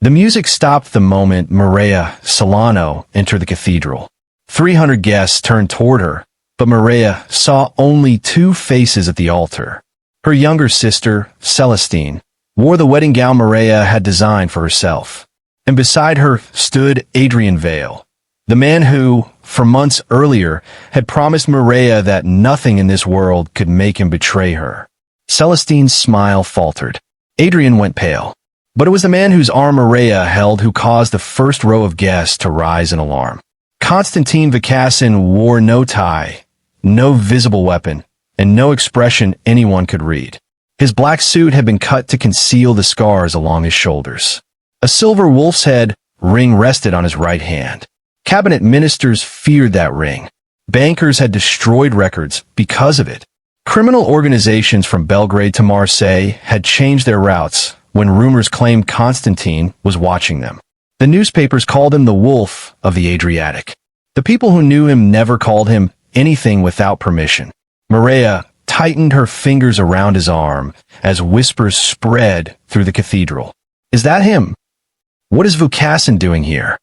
The music stopped the moment Maria Solano entered the cathedral. 300 guests turned toward her, but Maria saw only two faces at the altar. Her younger sister, Celestine, wore the wedding gown Maria had designed for herself. And beside her stood Adrian Vale, the man who, for months earlier, had promised Maria that nothing in this world could make him betray her. Celestine's smile faltered. Adrian went pale. But it was the man whose arm Maria held who caused the first row of guests to rise in alarm. Constantine Vicassin wore no tie, no visible weapon, and no expression anyone could read. His black suit had been cut to conceal the scars along his shoulders. A silver wolf's head ring rested on his right hand. Cabinet ministers feared that ring. Bankers had destroyed records because of it. Criminal organizations from Belgrade to Marseille had changed their routes when rumors claimed Constantine was watching them. The newspapers called him the Wolf of the Adriatic. The people who knew him never called him anything without permission. Maria tightened her fingers around his arm as whispers spread through the cathedral. Is that him? What is Vukasin doing here?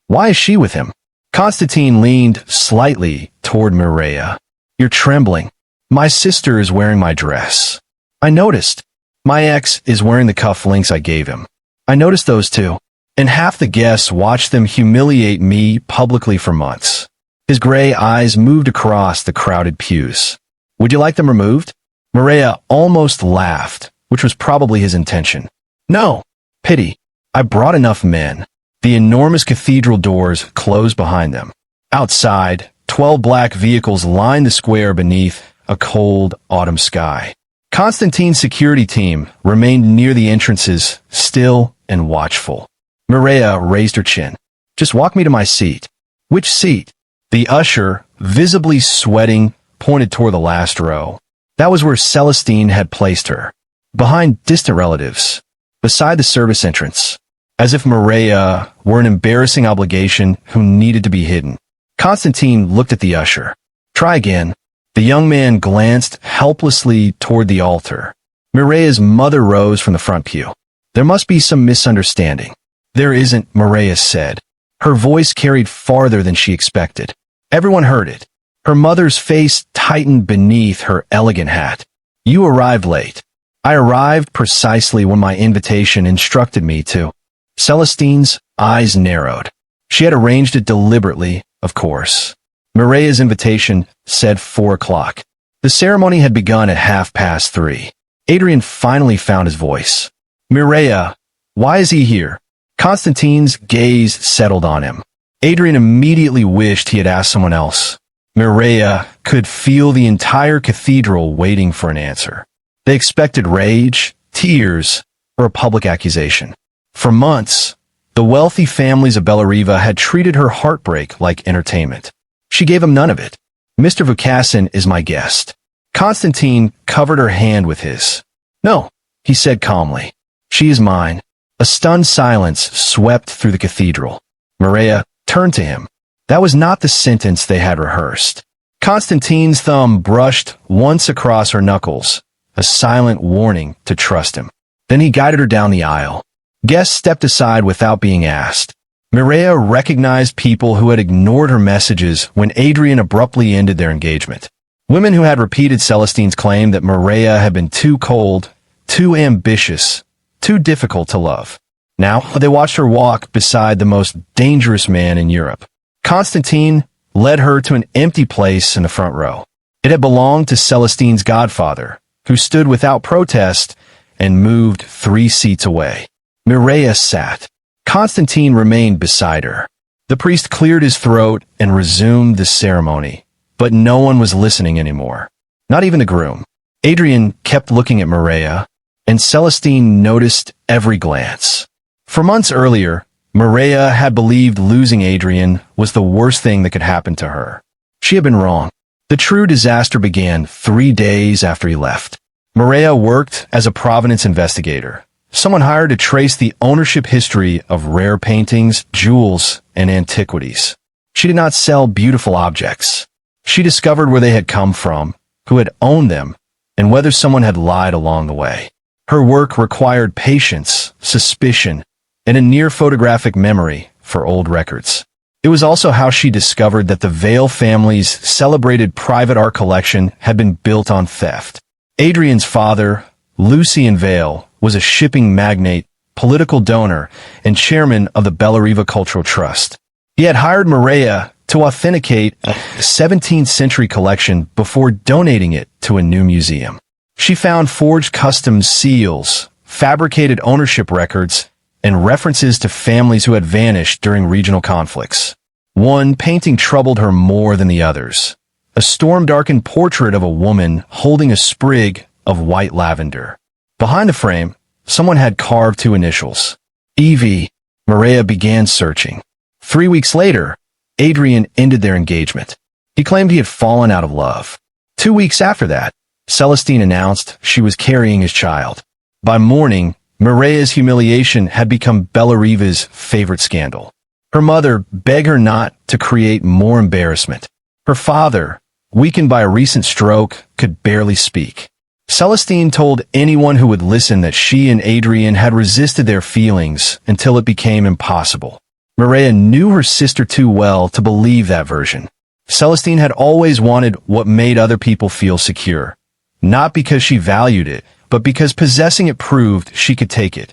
Why is she with him? Constantine leaned slightly toward Maria. You're trembling. My sister is wearing my dress. I noticed. My ex is wearing the cufflinks I gave him. I noticed those too. And half the guests watched them humiliate me publicly for months. His gray eyes moved across the crowded pews. Would you like them removed? Maria almost laughed, which was probably his intention. No. Pity. I brought enough men. The enormous cathedral doors closed behind them. Outside, 12 black vehicles lined the square beneath a cold autumn sky. Constantine's security team remained near the entrances, still and watchful. Maria raised her chin. Just walk me to my seat. Which seat? The usher, visibly sweating, pointed toward the last row. That was where Celestine had placed her. Behind distant relatives. Beside the service entrance. As if Maria were an embarrassing obligation who needed to be hidden. Constantine looked at the usher. Try again. The young man glanced helplessly toward the altar. Maria's mother rose from the front pew. There must be some misunderstanding. There isn't, Maria said. Her voice carried farther than she expected. Everyone heard it. Her mother's face tightened beneath her elegant hat. You arrived late. I arrived precisely when my invitation instructed me to. Celestine's eyes narrowed. She had arranged it deliberately, of course. Maria's invitation said 4 o'clock. The ceremony had begun at 3:30. Adrian finally found his voice. Maria, why is he here? Constantine's gaze settled on him. Adrian immediately wished he had asked someone else. Maria could feel the entire cathedral waiting for an answer. They expected rage, tears, or a public accusation. For months, the wealthy families of Bellariva had treated her heartbreak like entertainment. She gave him none of it. Mr. Vukasin is my guest. Constantine covered her hand with his. No, he said calmly. She is mine. A stunned silence swept through the cathedral. Maria turned to him. That was not the sentence they had rehearsed. Constantine's thumb brushed once across her knuckles, a silent warning to trust him. Then he guided her down the aisle. Guests stepped aside without being asked. Maria recognized people who had ignored her messages when Adrian abruptly ended their engagement. Women who had repeated Celestine's claim that Maria had been too cold, too ambitious, too difficult to love. Now, they watched her walk beside the most dangerous man in Europe. Constantine led her to an empty place in the front row. It had belonged to Celestine's godfather, who stood without protest and moved 3 seats away. Maria sat. Constantine remained beside her. The priest cleared his throat and resumed the ceremony, but no one was listening anymore. Not even the groom. Adrian kept looking at Maria, and Celestine noticed every glance. For months earlier, Maria had believed losing Adrian was the worst thing that could happen to her. She had been wrong. The true disaster began 3 days after he left. Maria worked as a provenance investigator, someone hired to trace the ownership history of rare paintings, jewels, and antiquities. She did not sell beautiful objects. She discovered where they had come from, who had owned them, and whether someone had lied along the way. Her work required patience, suspicion, and a near photographic memory for old records. It was also how she discovered that the Vale family's celebrated private art collection had been built on theft. Adrian's father, Lucien Vale, was a shipping magnate, political donor, and chairman of the Bellariva Cultural Trust. He had hired Mireia to authenticate a 17th century collection before donating it to a new museum. She found forged customs seals, fabricated ownership records, and references to families who had vanished during regional conflicts. One painting troubled her more than the others. A storm-darkened portrait of a woman holding a sprig of white lavender. Behind the frame, someone had carved two initials. E.V. Mireia began searching. 3 weeks later, Adrian ended their engagement. He claimed he had fallen out of love. 2 weeks after that, Celestine announced she was carrying his child. By morning, Mireia's humiliation had become Bellariva's favorite scandal. Her mother begged her not to create more embarrassment. Her father, weakened by a recent stroke, could barely speak. Celestine told anyone who would listen that she and Adrian had resisted their feelings until it became impossible. Mireia knew her sister too well to believe that version. Celestine had always wanted what made other people feel secure, not because she valued it, but because possessing it proved she could take it.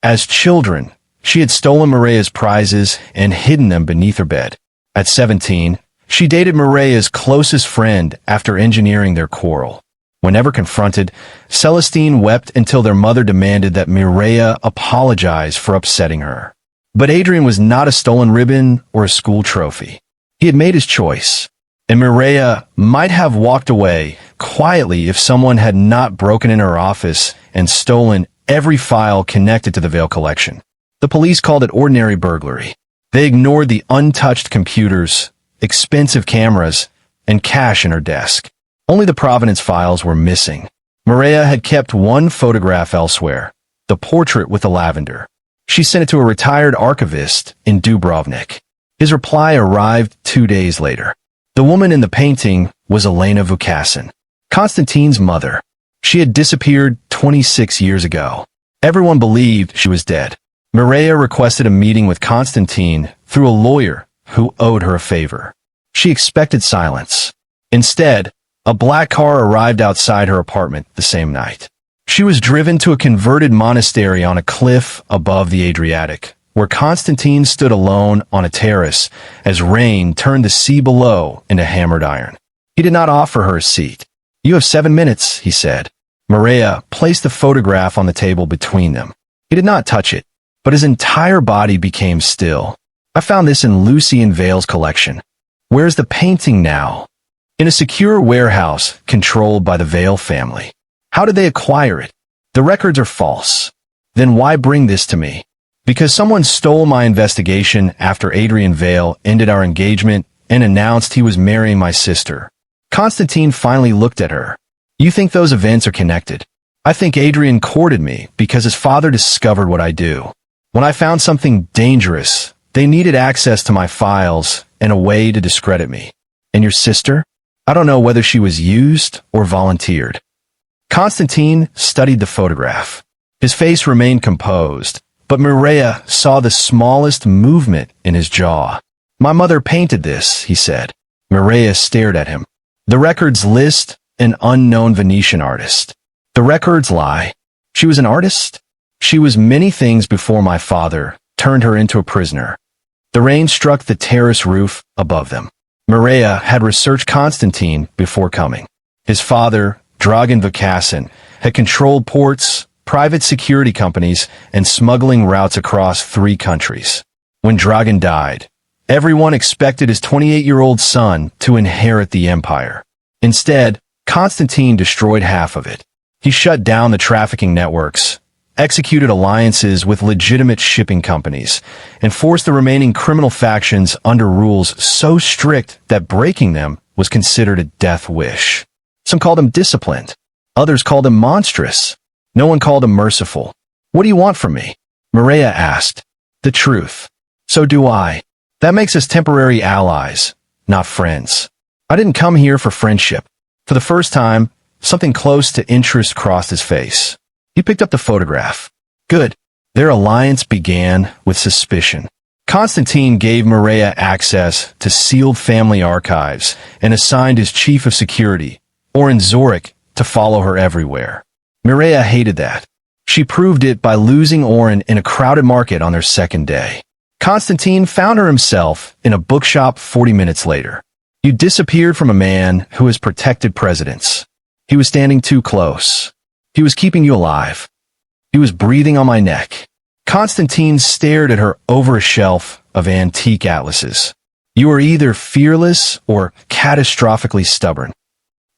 As children, she had stolen Mireia's prizes and hidden them beneath her bed. At 17, she dated Mireia's closest friend after engineering their quarrel. Whenever confronted, Celestine wept until their mother demanded that Mireia apologize for upsetting her. But Adrian was not a stolen ribbon or a school trophy. He had made his choice, and Mireia might have walked away quietly if someone had not broken in her office and stolen every file connected to the Vale collection. The police called it ordinary burglary. They ignored the untouched computers, expensive cameras, and cash in her desk. Only the provenance files were missing. Mireia had kept one photograph elsewhere, the portrait with the lavender. She sent it to a retired archivist in Dubrovnik. His reply arrived 2 days later. The woman in the painting was Elena Vukasin, Constantine's mother. She had disappeared 26 years ago. Everyone believed she was dead. Mireia requested a meeting with Constantine through a lawyer who owed her a favor. She expected silence. Instead, a black car arrived outside her apartment the same night. She was driven to a converted monastery on a cliff above the Adriatic, where Constantine stood alone on a terrace as rain turned the sea below into hammered iron. He did not offer her a seat. "You have 7 minutes," he said. Mireia placed the photograph on the table between them. He did not touch it, but his entire body became still. "I found this in Lucien Vale's collection. Where's the painting now?" "In a secure warehouse controlled by the Vale family." "How did they acquire it?" "The records are false." "Then why bring this to me?" "Because someone stole my investigation after Adrian Vale ended our engagement and announced he was marrying my sister." Constantine finally looked at her. "You think those events are connected?" "I think Adrian courted me because his father discovered what I do. When I found something dangerous, they needed access to my files and a way to discredit me." "And your sister?" "I don't know whether she was used or volunteered." Constantine studied the photograph. His face remained composed, but Mireia saw the smallest movement in his jaw. "My mother painted this," he said. Mireia stared at him. "The records list an unknown Venetian artist." "The records lie." "She was an artist?" "She was many things before my father turned her into a prisoner." The rain struck the terrace roof above them. Mireia had researched Constantine before coming. His father, Dragan Vukasin, had controlled ports, private security companies, and smuggling routes across 3 countries. When Dragan died, everyone expected his 28-year-old son to inherit the empire. Instead, Constantine destroyed half of it. He shut down the trafficking networks, executed alliances with legitimate shipping companies, and forced the remaining criminal factions under rules so strict that breaking them was considered a death wish. Some called him disciplined. Others called him monstrous. No one called him merciful. "What do you want from me?" Mireia asked. "The truth." "So do I. That makes us temporary allies, not friends." "I didn't come here for friendship." For the first time, something close to interest crossed his face. He picked up the photograph. "Good. Their alliance began with suspicion. Constantine gave Maria access to sealed family archives and assigned his chief of security, Oren Zorik, to follow her everywhere. Maria hated that. She proved it by losing Oren in a crowded market on their second day. Constantine found her himself in a bookshop 40 minutes later. You disappeared from a man who has protected presidents. He was standing too close. He was keeping you alive. He was breathing on my neck. Constantine stared at her over a shelf of antique atlases. You are either fearless or catastrophically stubborn.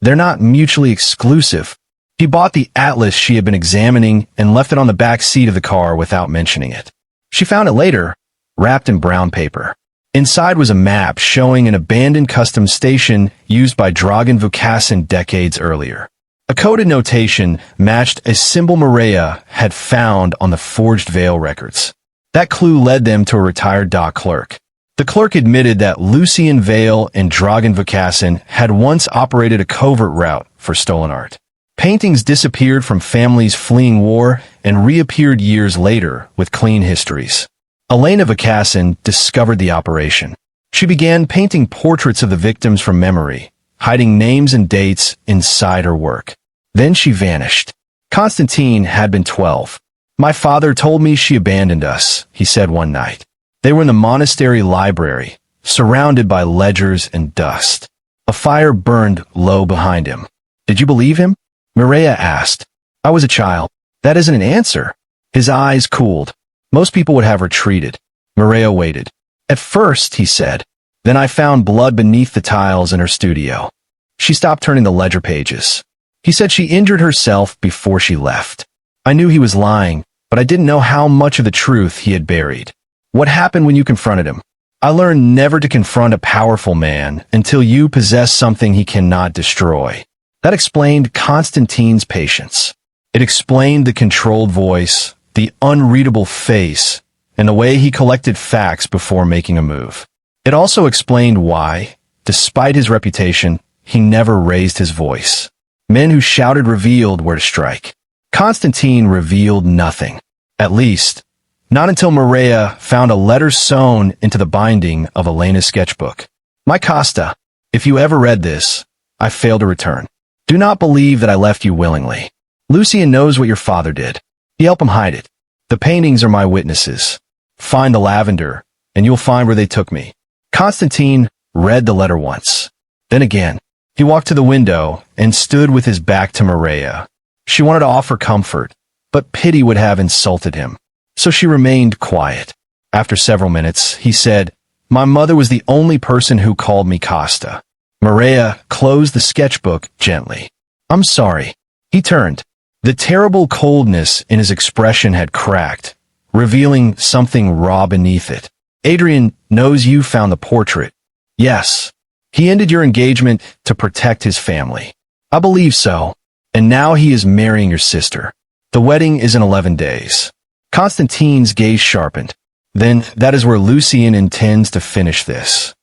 They're not mutually exclusive. He bought the atlas she had been examining and left it on the back seat of the car without mentioning it. She found it later, wrapped in brown paper. Inside was a map showing an abandoned customs station used by Dragan Vukasin decades earlier. A coded notation matched a symbol Maria had found on the forged veil records. That clue led them to a retired dock clerk. The clerk admitted that Lucien Vale and Dragan Vukasin had once operated a covert route for stolen art. Paintings disappeared from families fleeing war and reappeared years later with clean histories. Elena Vukasin discovered the operation. She began painting portraits of the victims from memory, hiding names and dates inside her work. Then she vanished. Constantine had been 12. My father told me she abandoned us, he said one night. They were in the monastery library, surrounded by ledgers and dust. A fire burned low behind him. Did you believe him? Maria asked. I was a child. That isn't an answer. His eyes cooled. Most people would have retreated. Maria waited. At first, he said. Then I found blood beneath the tiles in her studio. She stopped turning the ledger pages. He said she injured herself before she left. I knew he was lying, but I didn't know how much of the truth he had buried. What happened when you confronted him? I learned never to confront a powerful man until you possess something he cannot destroy. That explained Constantine's patience. It explained the controlled voice, the unreadable face, and the way he collected facts before making a move. It also explained why, despite his reputation, he never raised his voice. Men who shouted revealed where to strike. Constantine revealed nothing. At least, not until Maria found a letter sewn into the binding of Elena's sketchbook. My Costa, if you ever read this, I fail to return. Do not believe that I left you willingly. Lucien knows what your father did. He helped him hide it. The paintings are my witnesses. Find the lavender, and you'll find where they took me. Constantine read the letter once. Then again. He walked to the window and stood with his back to Maria. She wanted to offer comfort, but pity would have insulted him. So she remained quiet. After several minutes, he said, My mother was the only person who called me Costa. Maria closed the sketchbook gently. I'm sorry. He turned. The terrible coldness in his expression had cracked, revealing something raw beneath it. Adrian knows you found the portrait. Yes. He ended your engagement to protect his family. I believe so. And now he is marrying your sister. The wedding is in 11 days. Constantine's gaze sharpened. Then that is where Lucien intends to finish this.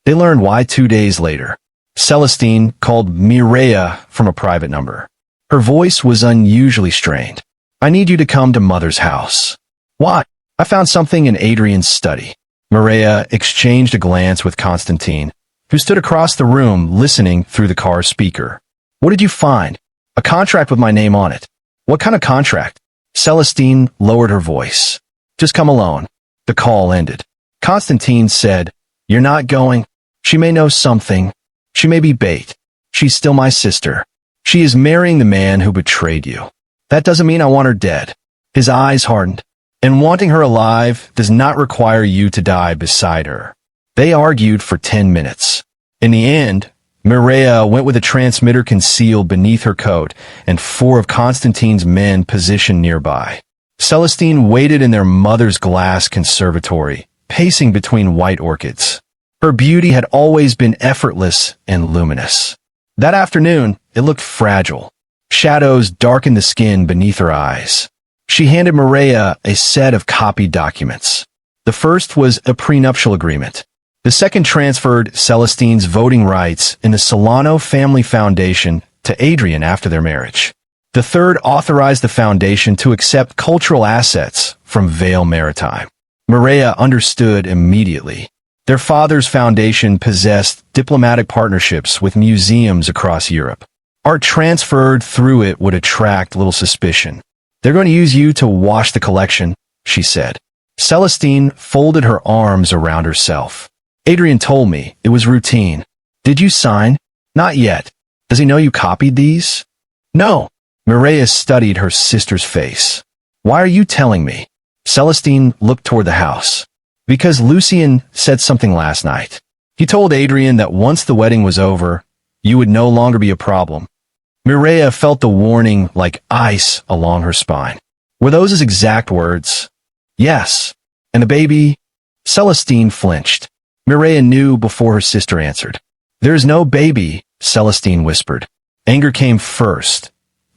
They learned why 2 days later. Celestine called Mireia from a private number. Her voice was unusually strained. I need you to come to Mother's house. Why? I found something in Adrian's study. Mireia exchanged a glance with Constantine, who stood across the room listening through the car's speaker. What did you find? A contract with my name on it. What kind of contract? Celestine lowered her voice. Just come alone. The call ended. Constantine said, You're not going. She may know something. She may be bait. She's still my sister. She is marrying the man who betrayed you. That doesn't mean I want her dead. His eyes hardened. And wanting her alive does not require you to die beside her. They argued for 10 minutes. In the end, Mireia went with a transmitter concealed beneath her coat and 4 of Constantine's men positioned nearby. Celestine waited in their mother's glass conservatory, pacing between white orchids. Her beauty had always been effortless and luminous. That afternoon, it looked fragile. Shadows darkened the skin beneath her eyes. She handed Mireia a set of copied documents. The first was a prenuptial agreement. The second transferred Celestine's voting rights in the Solano Family Foundation to Adrian after their marriage. The third authorized the foundation to accept cultural assets from Vale Maritime. Maria understood immediately. Their father's foundation possessed diplomatic partnerships with museums across Europe. Art transferred through it would attract little suspicion. "They're going to use you to wash the collection," she said. Celestine folded her arms around herself. "Adrian told me it was routine." "Did you sign?" "Not yet." "Does he know you copied these?" "No." Maria studied her sister's face. "Why are you telling me?" Celestine looked toward the house. "Because Lucien said something last night. He told Adrian that once the wedding was over, you would no longer be a problem." Mireia felt the warning like ice along her spine. Were those his exact words? "Yes." "And the baby?" Celestine flinched. Mireia knew before her sister answered. "There is no baby," Celestine whispered. Anger came first.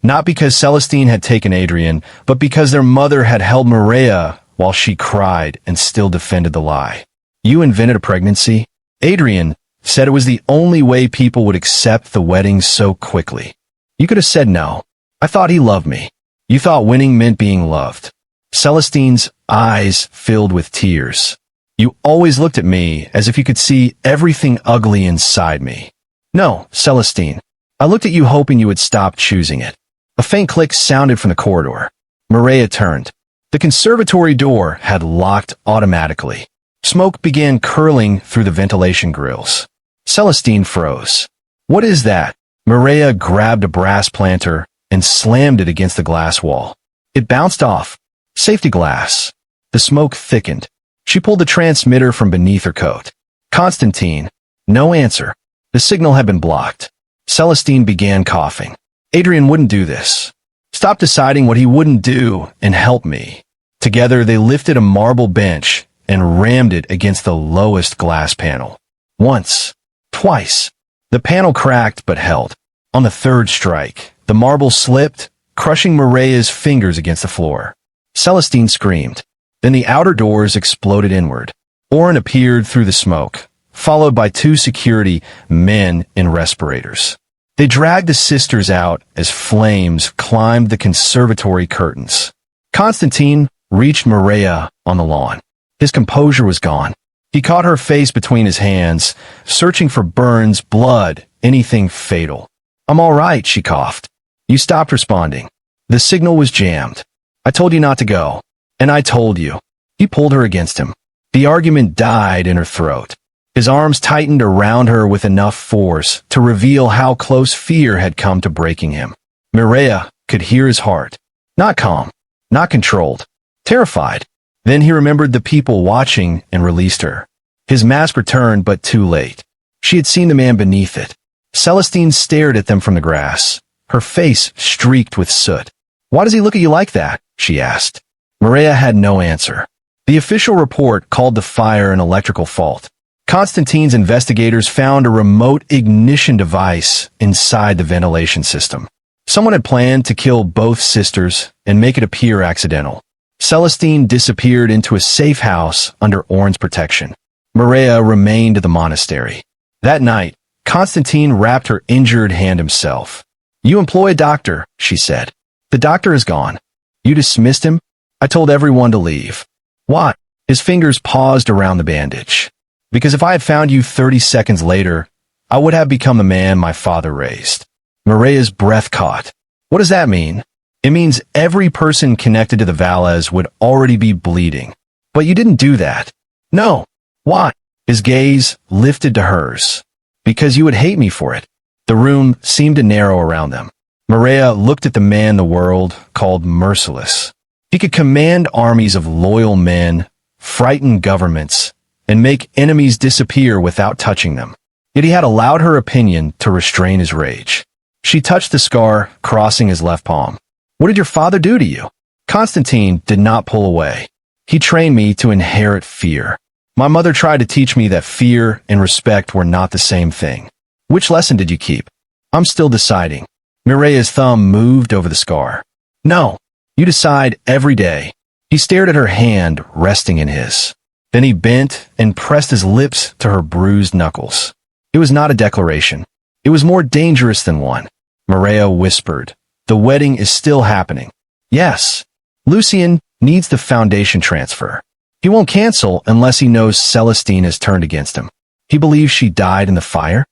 Not because Celestine had taken Adrian, but because their mother had held Mireia while she cried and still defended the lie. "You invented a pregnancy?" Adrian said it was the only way people would accept the wedding so quickly. "You could have said no. I thought he loved me." "You thought winning meant being loved." Celestine's eyes filled with tears. "You always looked at me as if you could see everything ugly inside me." "No, Celestine. I looked at you hoping you would stop choosing it." A faint click sounded from the corridor. Mireia turned. The conservatory door had locked automatically. Smoke began curling through the ventilation grills. Celestine froze. "What is that?" Mireia grabbed a brass planter and slammed it against the glass wall. It bounced off. Safety glass. The smoke thickened. She pulled the transmitter from beneath her coat. "Constantine." No answer. The signal had been blocked. Celestine began coughing. "Adrian wouldn't do this. Stop deciding what he wouldn't do and help me." Together they lifted a marble bench and rammed it against the lowest glass panel. Once. Twice. The panel cracked but held. On the third strike, the marble slipped, crushing Mireia's fingers against the floor. Celestine screamed. Then the outer doors exploded inward. Oren appeared through the smoke, followed by two security men in respirators. They dragged the sisters out as flames climbed the conservatory curtains. Constantine reached Mireia on the lawn. His composure was gone. He caught her face between his hands, searching for burns, blood, anything fatal. "I'm all right," she coughed. "You stopped responding. The signal was jammed. I told you not to go. And I told you." He pulled her against him. The argument died in her throat. His arms tightened around her with enough force to reveal how close fear had come to breaking him. Mireia could hear his heart. Not calm, not controlled, terrified. Then he remembered the people watching and released her. His mask returned, but too late. She had seen the man beneath it. Celestine stared at them from the grass, her face streaked with soot. "Why does he look at you like that?" she asked. Mireia had no answer. The official report called the fire an electrical fault. Constantine's investigators found a remote ignition device inside the ventilation system. Someone had planned to kill both sisters and make it appear accidental. Celestine disappeared into a safe house under Oren's protection. Mireia remained at the monastery. That night, Constantine wrapped her injured hand himself. "You employ a doctor," she said. "The doctor is gone." "You dismissed him?" "I told everyone to leave." "Why?" His fingers paused around the bandage. "Because if I had found you 30 seconds later, I would have become the man my father raised." Mireia's breath caught. "What does that mean?" "It means every person connected to the Valles would already be bleeding. But you didn't do that." "No." "Why?" His gaze lifted to hers. "Because you would hate me for it." The room seemed to narrow around them. Mireia looked at the man the world called merciless. He could command armies of loyal men, frighten governments, and make enemies disappear without touching them. Yet he had allowed her opinion to restrain his rage. She touched the scar crossing his left palm. "What did your father do to you?" Constantine did not pull away. "He trained me to inherit fear. My mother tried to teach me that fear and respect were not the same thing." "Which lesson did you keep?" "I'm still deciding." Mireia's thumb moved over the scar. "No, you decide every day." He stared at her hand resting in his. Then he bent and pressed his lips to her bruised knuckles. It was not a declaration. It was more dangerous than one. Mireia whispered, "The wedding is still happening." "Yes." "Lucien needs the foundation transfer. He won't cancel unless he knows Celestine has turned against him. He believes she died in the fire.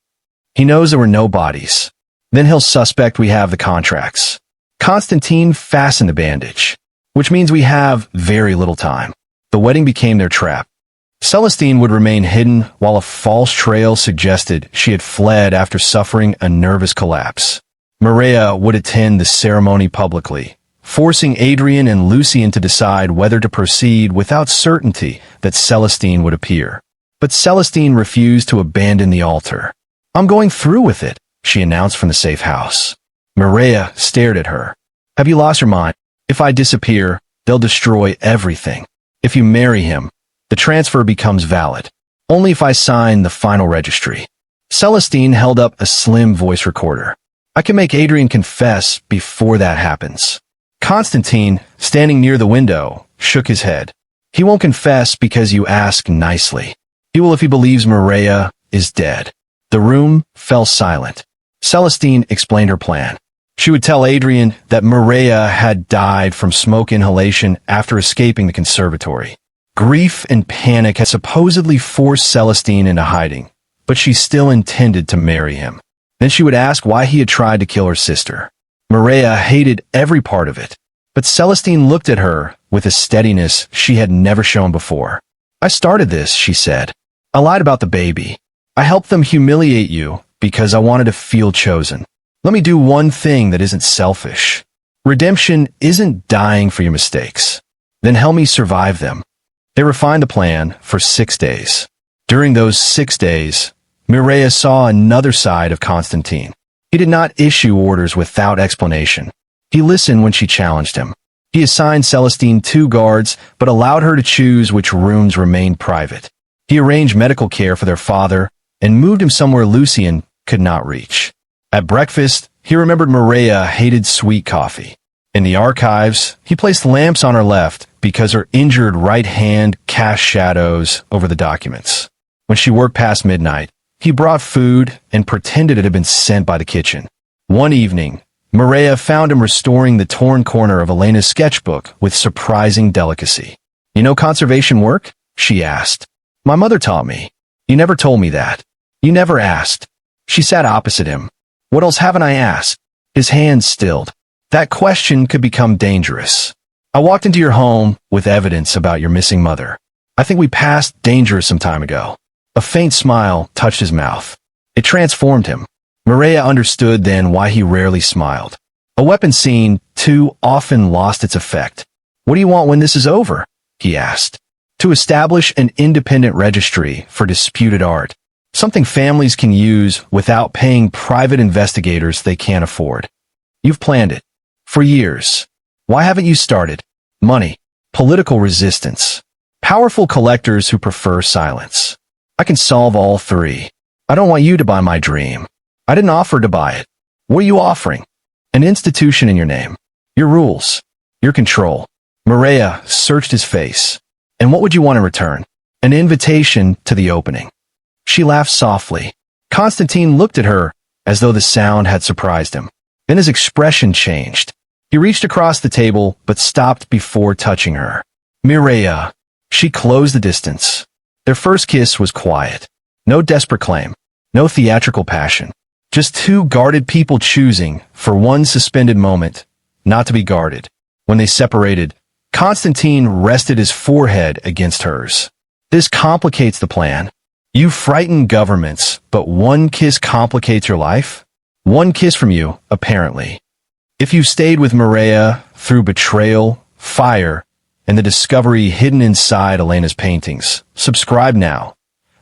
He knows there were no bodies. Then he'll suspect we have the contracts. Constantine fastened the bandage, which means we have very little time. The wedding became their trap. Celestine would remain hidden while a false trail suggested she had fled after suffering a nervous collapse. Maria would attend the ceremony publicly, forcing Adrian and Lucien to decide whether to proceed without certainty that Celestine would appear. But Celestine refused to abandon the altar. "I'm going through with it," she announced from the safe house. Maria stared at her. "Have you lost your mind? If I disappear, they'll destroy everything. If you marry him, the transfer becomes valid. Only if I sign the final registry." Celestine held up a slim voice recorder. "I can make Adrian confess before that happens." Constantine, standing near the window, shook his head. "He won't confess because you ask nicely. He will if he believes Maria is dead." The room fell silent. Celestine explained her plan. She would tell Adrian that Maria had died from smoke inhalation after escaping the conservatory. Grief and panic had supposedly forced Celestine into hiding, but she still intended to marry him. Then she would ask why he had tried to kill her sister. Maria hated every part of it, but Celestine looked at her with a steadiness she had never shown before. "I started this," she said. "I lied about the baby. I helped them humiliate you because I wanted to feel chosen. Let me do one thing that isn't selfish. Redemption isn't dying for your mistakes. Then help me survive them." They refined the plan for 6 days. During those 6 days, Mireia saw another side of Constantine. He did not issue orders without explanation. He listened when she challenged him. He assigned Celestine 2 guards, but allowed her to choose which rooms remained private. He arranged medical care for their father and moved him somewhere Lucien could not reach. At breakfast, he remembered Mireia hated sweet coffee. In the archives, he placed lamps on her left because her injured right hand cast shadows over the documents. When she worked past midnight, he brought food and pretended it had been sent by the kitchen. One evening, Mireia found him restoring the torn corner of Elena's sketchbook with surprising delicacy. "You know conservation work?" she asked. "My mother taught me." "You never told me that." "You never asked." She sat opposite him. "What else haven't I asked?" His hands stilled. "That question could become dangerous. I walked into your home with evidence about your missing mother. I think we passed danger some time ago." A faint smile touched his mouth. It transformed him. Mireia understood then why he rarely smiled. A weapon scene too often lost its effect. "What do you want when this is over?" he asked. "To establish an independent registry for disputed art. Something families can use without paying private investigators they can't afford. You've planned it. For years. Why haven't you started? Money. Political resistance. Powerful collectors who prefer silence. I can solve all 3. I don't want you to buy my dream. I didn't offer to buy it. What are you offering? An institution in your name. Your rules. Your control." Mireia searched his face. "And what would you want in return?" "An invitation to the opening." She laughed softly. Constantine looked at her as though the sound had surprised him. Then his expression changed. He reached across the table but stopped before touching her. "Mireia." She closed the distance. Their first kiss was quiet. No desperate claim. No theatrical passion. Just 2 guarded people choosing, for one suspended moment, not to be guarded. When they separated, Constantine rested his forehead against hers. "This complicates the plan. You frighten governments, but one kiss complicates your life? One kiss from you, apparently. If you stayed with Mireia through betrayal, fire, and the discovery hidden inside Elena's paintings, subscribe now,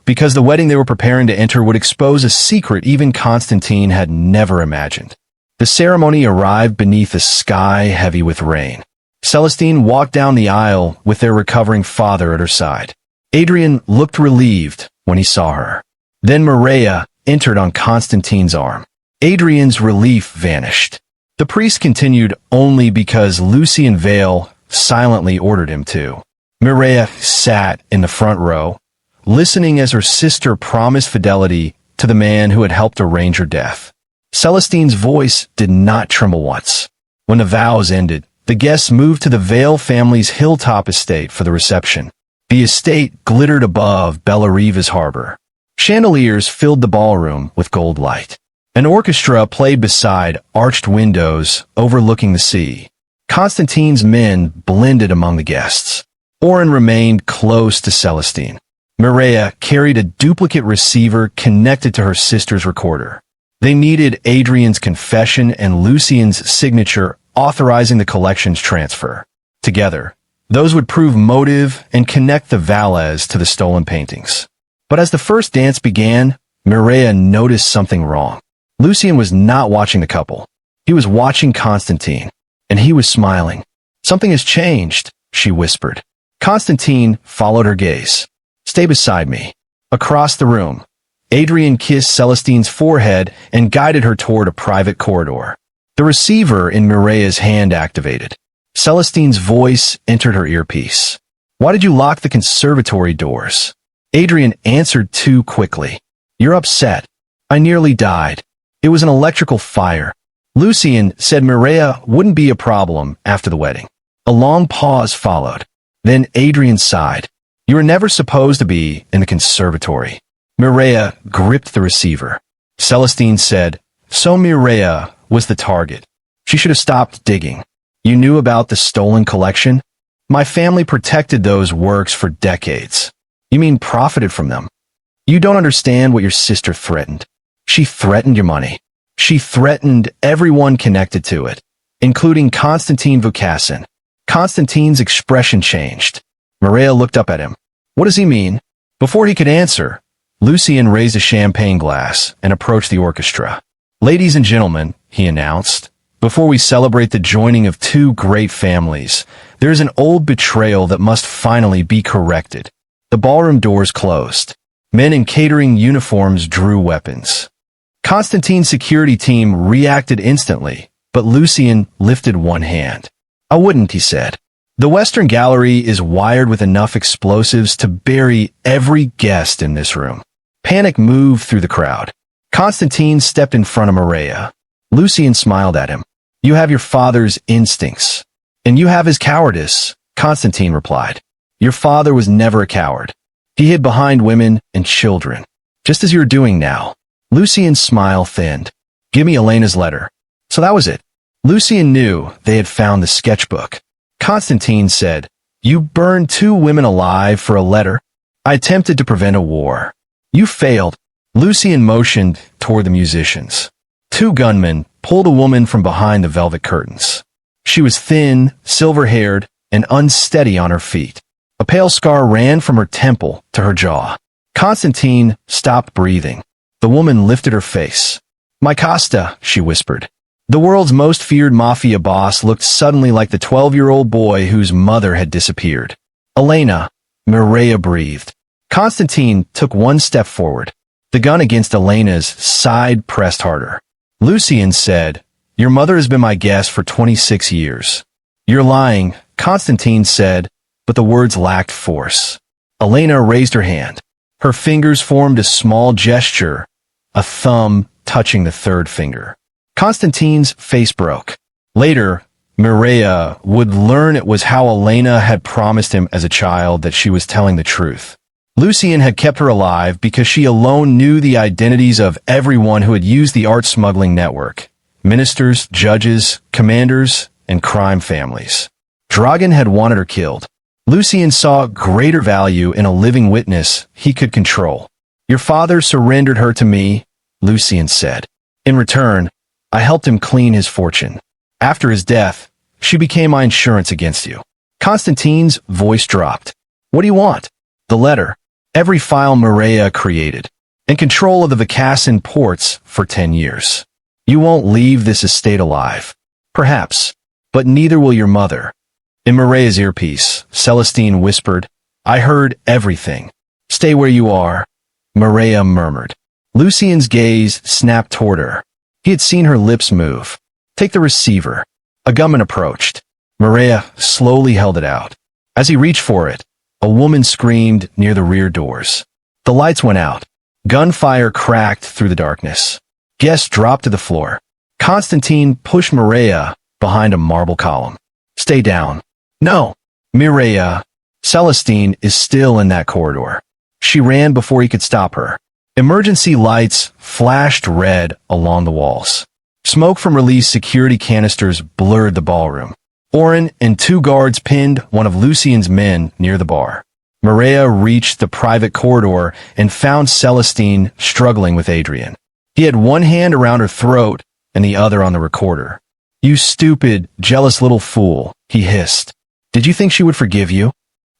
because the wedding they were preparing to enter would expose a secret even Constantine had never imagined." The ceremony arrived beneath a sky heavy with rain. Celestine walked down the aisle with their recovering father at her side. Adrian looked relieved when he saw her. Then Mireia entered on Constantine's arm. Adrian's relief vanished. The priest continued only because Lucien Vale silently ordered him to. Mireia sat in the front row, listening as her sister promised fidelity to the man who had helped arrange her death. Celestine's voice did not tremble once. When the vows ended, The guests moved to the Vale family's hilltop estate for the reception. The estate glittered above Bellariva's harbor. Chandeliers filled the ballroom with gold light. An orchestra played beside arched windows overlooking the sea. Constantine's men blended among the guests. Oren remained close to Celestine. Mireia carried a duplicate receiver connected to her sister's recorder. They needed Adrian's confession and Lucien's signature authorizing the collection's transfer. Together, those would prove motive and connect the Valles to the stolen paintings. But as the first dance began, Mireia noticed something wrong. Lucien was not watching the couple. He was watching Constantine, and he was smiling. "Something has changed," she whispered. Constantine followed her gaze. "Stay beside me." Across the room, Adrian kissed Celestine's forehead and guided her toward a private corridor. The receiver in Mireia's hand activated. Celestine's voice entered her earpiece. "Why did you lock the conservatory doors?" Adrian answered too quickly. "You're upset. I nearly died. It was an electrical fire." Lucien said Mireia wouldn't be a problem after the wedding. A long pause followed. Then Adrian sighed. "You were never supposed to be in the conservatory." Mireia gripped the receiver. Celestine said, "So Mireia was the target. She should have stopped digging. You knew about the stolen collection? My family protected those works for decades. You mean profited from them? You don't understand what your sister threatened. She threatened your money. She threatened everyone connected to it, including Constantine Vukasin." Constantine's expression changed. Mireia looked up at him. "What does he mean?" Before he could answer, Lucien raised a champagne glass and approached the orchestra. "Ladies and gentlemen," he announced, "before we celebrate the joining of two great families, there is an old betrayal that must finally be corrected." The ballroom doors closed. Men in catering uniforms drew weapons. Constantine's security team reacted instantly, but Lucien lifted one hand. "I wouldn't," he said. "The Western Gallery is wired with enough explosives to bury every guest in this room." Panic moved through the crowd. Constantine stepped in front of Mireia. Lucien smiled at him. "You have your father's instincts. And you have his cowardice," Constantine replied. "Your father was never a coward. He hid behind women and children, just as you're doing now." Lucien's smile thinned. "Give me Elena's letter." So that was it. Lucien knew they had found the sketchbook. Constantine said, "You burned two women alive for a letter? I attempted to prevent a war. You failed." Lucien motioned toward the musicians. Two gunmen pulled a woman from behind the velvet curtains. She was thin, silver-haired, and unsteady on her feet. A pale scar ran from her temple to her jaw. Constantine stopped breathing. The woman lifted her face. "My Costa," she whispered. The world's most feared mafia boss looked suddenly like the 12-year-old boy whose mother had disappeared. "Elena," Mireia breathed. Constantine took one step forward. The gun against Elena's side pressed harder. Lucien said, "Your mother has been my guest for 26 years. "You're lying," Constantine said, but the words lacked force. Elena raised her hand. Her fingers formed a small gesture, a thumb touching the third finger. Constantine's face broke. Later, Mireia would learn it was how Elena had promised him as a child that she was telling the truth. Lucien had kept her alive because she alone knew the identities of everyone who had used the art smuggling network: ministers, judges, commanders, and crime families. Dragan had wanted her killed. Lucien saw greater value in a living witness he could control. "Your father surrendered her to me," Lucien said. "In return, I helped him clean his fortune. After his death, she became my insurance against you." Constantine's voice dropped. "What do you want?" "The letter. Every file Mireia created. And control of the Vukasin ports for 10 years. You won't leave this estate alive. Perhaps. But neither will your mother." In Mireia's earpiece, Celestine whispered, "I heard everything. Stay where you are," Mireia murmured. Lucien's gaze snapped toward her. He had seen her lips move. "Take the receiver." A gunman approached. Mireia slowly held it out. As he reached for it, a woman screamed near the rear doors. The lights went out. Gunfire cracked through the darkness. Guests dropped to the floor. Constantine pushed Mireia behind a marble column. Stay down. No. Mireia. Celestine is still in that corridor. She ran before he could stop her. Emergency lights flashed red along the walls. Smoke from released security canisters blurred the ballroom. Oren and two guards pinned one of Lucien's men near the bar. Mireia reached the private corridor and found Celestine struggling with Adrian. He had one hand around her throat and the other on the recorder. "You stupid, jealous little fool," he hissed. "Did you think she would forgive you?"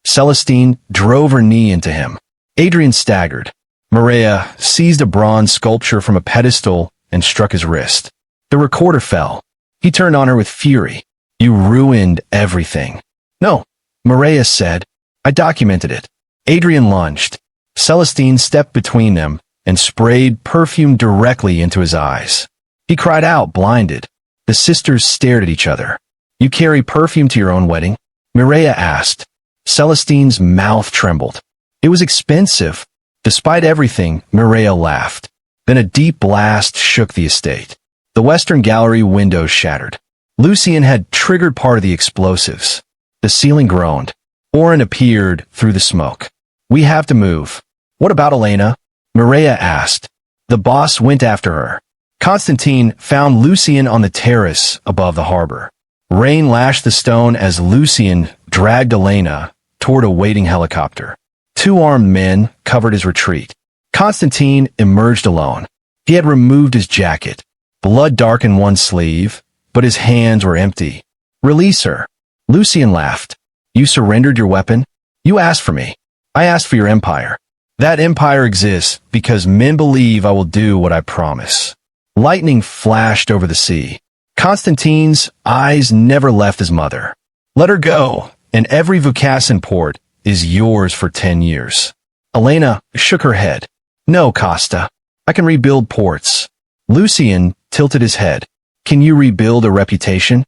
Celestine drove her knee into him. Adrian staggered. Mireia seized a bronze sculpture from a pedestal and struck his wrist. The recorder fell. He turned on her with fury. "You ruined everything." "No," Mireia said. "I documented it." Adrian lunged. Celestine stepped between them and sprayed perfume directly into his eyes. He cried out, blinded. The sisters stared at each other. "You carry perfume to your own wedding?" Mireia asked. Celestine's mouth trembled. "It was expensive." Despite everything, Mireia laughed. Then a deep blast shook the estate. The western gallery windows shattered. Lucien had triggered part of the explosives. The ceiling groaned. Oren appeared through the smoke. "We have to move." "What about Elena?" Mireia asked. The boss went after her. Constantine found Lucien on the terrace above the harbor. Rain lashed the stone as Lucien dragged Elena toward a waiting helicopter. Two armed men covered his retreat. Constantine emerged alone. He had removed his jacket. Blood darkened one sleeve, but his hands were empty. "Release her." Lucien laughed. "You surrendered your weapon? You asked for me. I asked for your empire. That empire exists because men believe I will do what I promise." Lightning flashed over the sea. Constantine's eyes never left his mother. "Let her go, and every Vukasin port is yours for 10 years. Elena shook her head. "No, Costa. I can rebuild ports." Lucien tilted his head. "Can you rebuild a reputation?"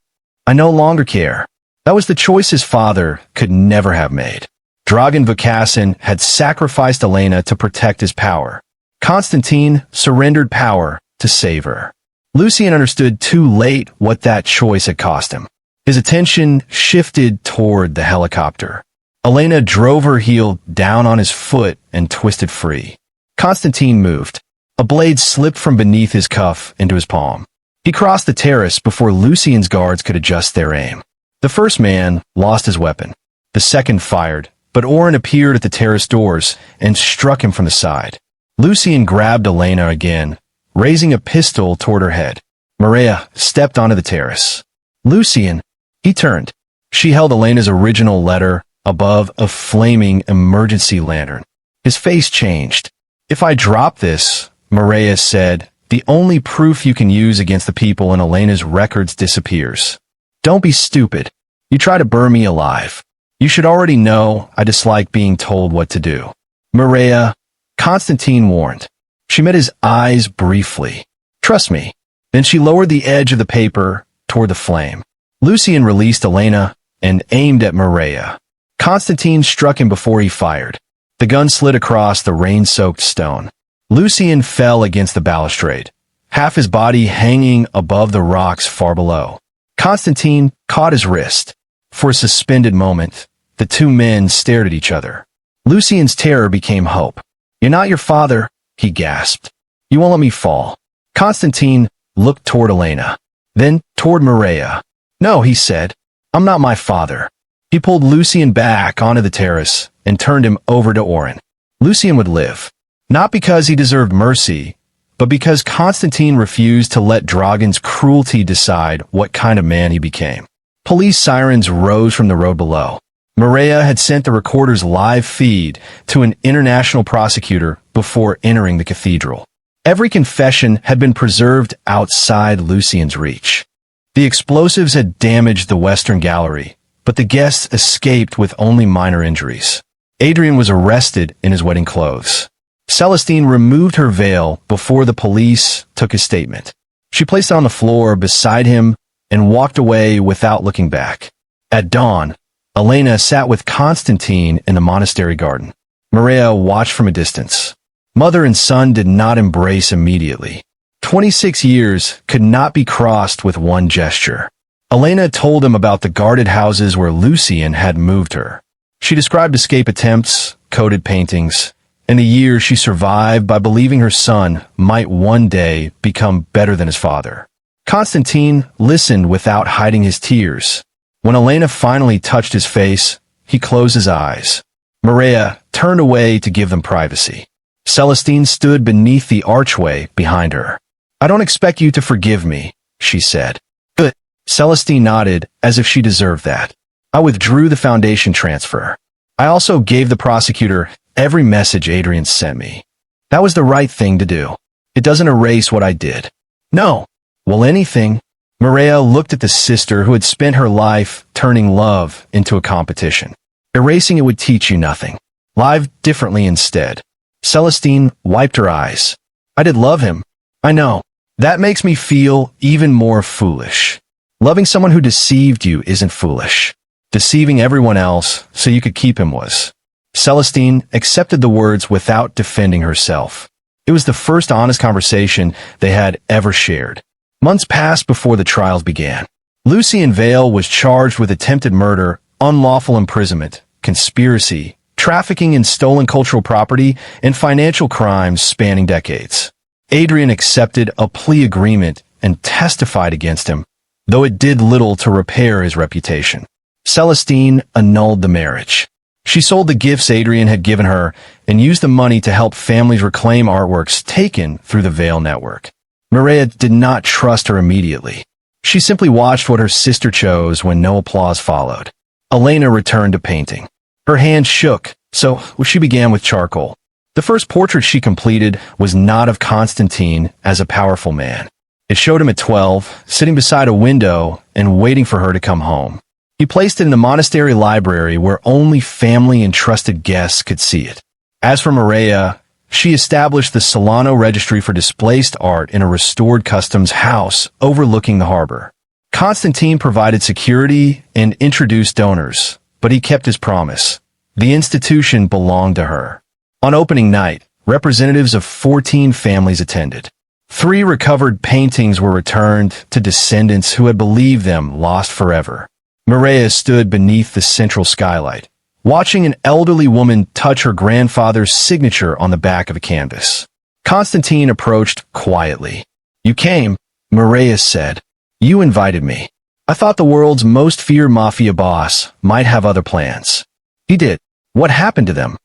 "I no longer care." That was the choice his father could never have made. Dragan Vukasin had sacrificed Elena to protect his power. Constantine surrendered power to save her. Lucien understood too late what that choice had cost him. His attention shifted toward the helicopter. Elena drove her heel down on his foot and twisted free. Constantine moved. A blade slipped from beneath his cuff into his palm. He crossed the terrace before Lucien's guards could adjust their aim. The first man lost his weapon. The second fired, but Oren appeared at the terrace doors and struck him from the side. Lucien grabbed Elena again, raising a pistol toward her head. Mireia stepped onto the terrace. "Lucien," he turned. She held Elena's original letter above a flaming emergency lantern. His face changed. "If I drop this," Mireia said, "the only proof you can use against the people in Elena's records disappears. Don't be stupid. You try to burn me alive. You should already know I dislike being told what to do." "Mireia," Constantine warned. She met his eyes briefly. "Trust me." Then she lowered the edge of the paper toward the flame. Lucien released Elena and aimed at Mireia. Constantine struck him before he fired. The gun slid across the rain-soaked stone. Lucien fell against the balustrade, half his body hanging above the rocks far below. Constantine caught his wrist. For a suspended moment, the two men stared at each other. Lucien's terror became hope. "You're not your father," he gasped. "You won't let me fall." Constantine looked toward Elena, then toward Mireia. "No," he said. "I'm not my father." He pulled Lucien back onto the terrace and turned him over to Oren. Lucien would live, not because he deserved mercy, but because Constantine refused to let Dragan's cruelty decide what kind of man he became. Police sirens rose from the road below. Mireia had sent the recorder's live feed to an international prosecutor before entering the cathedral. Every confession had been preserved outside Lucien's reach. The explosives had damaged the western gallery, but the guests escaped with only minor injuries. Adrian was arrested in his wedding clothes. Celestine removed her veil before the police took his statement. She placed it on the floor beside him and walked away without looking back. At dawn, Elena sat with Constantine in the monastery garden. Mireia watched from a distance. Mother and son did not embrace immediately. 26 years could not be crossed with one gesture. Elena told him about the guarded houses where Lucian had moved her. She described escape attempts, coded paintings, and the years she survived by believing her son might one day become better than his father. Constantine listened without hiding his tears. When Elena finally touched his face, he closed his eyes. Maria turned away to give them privacy. Celestine stood beneath the archway behind her. "I don't expect you to forgive me," she said. "Good." Celestine nodded as if she deserved that. "I withdrew the foundation transfer. I also gave the prosecutor every message Adrian sent me. That was the right thing to do. It doesn't erase what I did." "No." "Well, anything." Maria looked at the sister who had spent her life turning love into a competition. "Erasing it would teach you nothing. Live differently instead." Celestine wiped her eyes. "I did love him. I know. That makes me feel even more foolish. Loving someone who deceived you isn't foolish. Deceiving everyone else so you could keep him was." Celestine accepted the words without defending herself. It was the first honest conversation they had ever shared. Months passed before the trials began. Lucian Vale was charged with attempted murder, unlawful imprisonment, conspiracy, trafficking in stolen cultural property, and financial crimes spanning decades. Adrian accepted a plea agreement and testified against him, though it did little to repair his reputation. Celestine annulled the marriage. She sold the gifts Adrian had given her and used the money to help families reclaim artworks taken through the Vale network. Maria did not trust her immediately. She simply watched what her sister chose when no applause followed. Elena returned to painting. Her hand shook, so she began with charcoal. The first portrait she completed was not of Constantine as a powerful man. It showed him at 12, sitting beside a window and waiting for her to come home. He placed it in the monastery library where only family and trusted guests could see it. As for Maria, she established the Solano Registry for Displaced Art in a restored customs house overlooking the harbor. Constantine provided security and introduced donors, but he kept his promise. The institution belonged to her. On opening night, representatives of 14 families attended. 3 recovered paintings were returned to descendants who had believed them lost forever. Maria stood beneath the central skylight, watching an elderly woman touch her grandfather's signature on the back of a canvas. Constantine approached quietly. "You came," Maria said. "You invited me. I thought the world's most feared mafia boss might have other plans." "He did. What happened to them?"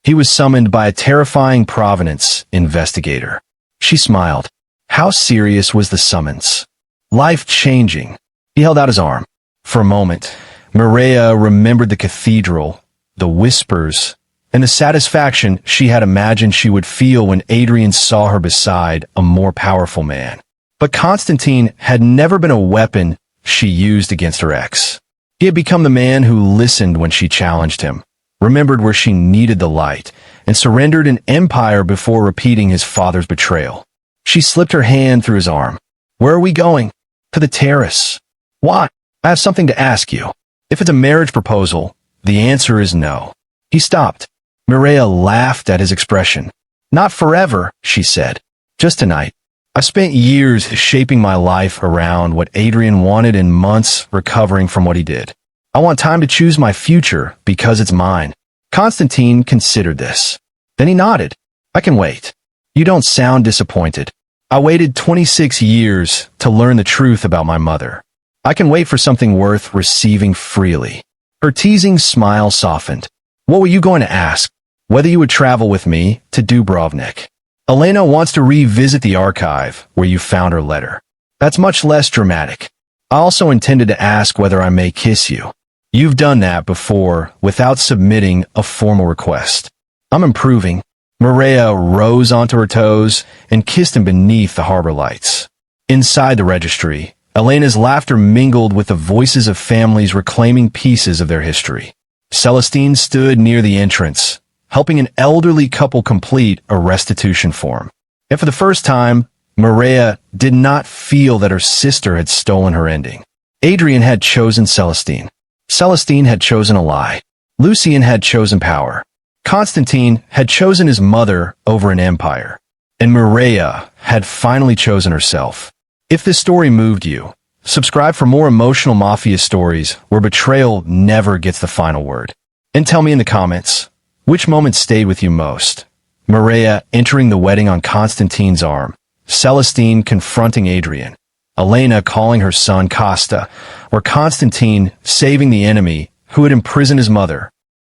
"He was summoned by a terrifying Providence investigator." She smiled. How serious was the summons? Life-changing. He held out his arm. For a moment, Maria remembered the cathedral, the whispers, and the satisfaction she had imagined she would feel when Adrian saw her beside a more powerful man. But Constantine had never been a weapon she used against her ex. He had become the man who listened when she challenged him, remembered where she needed the light, and surrendered an empire before repeating his father's betrayal. She slipped her hand through his arm. "Where are we going?" "To the terrace." "Why?" "I have something to ask you. If it's a marriage proposal, the answer is no." He stopped. Maria laughed at his expression. "Not forever," she said. "Just tonight. I've spent years shaping my life around what Adrian wanted and months recovering from what he did. I want time to choose my future because it's mine." Constantine considered this. Then he nodded. "I can wait." "You don't sound disappointed." "I waited 26 years to learn the truth about my mother. I can wait for something worth receiving freely." Her teasing smile softened. "What were you going to ask?" "Whether you would travel with me to Dubrovnik. Elena wants to revisit the archive where you found her letter." "That's much less dramatic." "I also intended to ask whether I may kiss you." "You've done that before without submitting a formal request." "I'm improving." Maria rose onto her toes and kissed him beneath the harbor lights. Inside the registry, Elena's laughter mingled with the voices of families reclaiming pieces of their history. Celestine stood near the entrance, helping an elderly couple complete a restitution form. And for the first time, Maria did not feel that her sister had stolen her ending. Adrian had chosen Celestine. Celestine had chosen a lie. Lucian had chosen power. Constantine had chosen his mother over an empire. And Maria had finally chosen herself. If this story moved you, Subscribe for more emotional mafia stories where betrayal never gets the final word. And tell me in the comments, which moment stayed with you most? Maria entering the wedding on Constantine's arm, Celestine confronting Adrian, Elena calling her son Costa, or Constantine saving the enemy who had imprisoned his mother.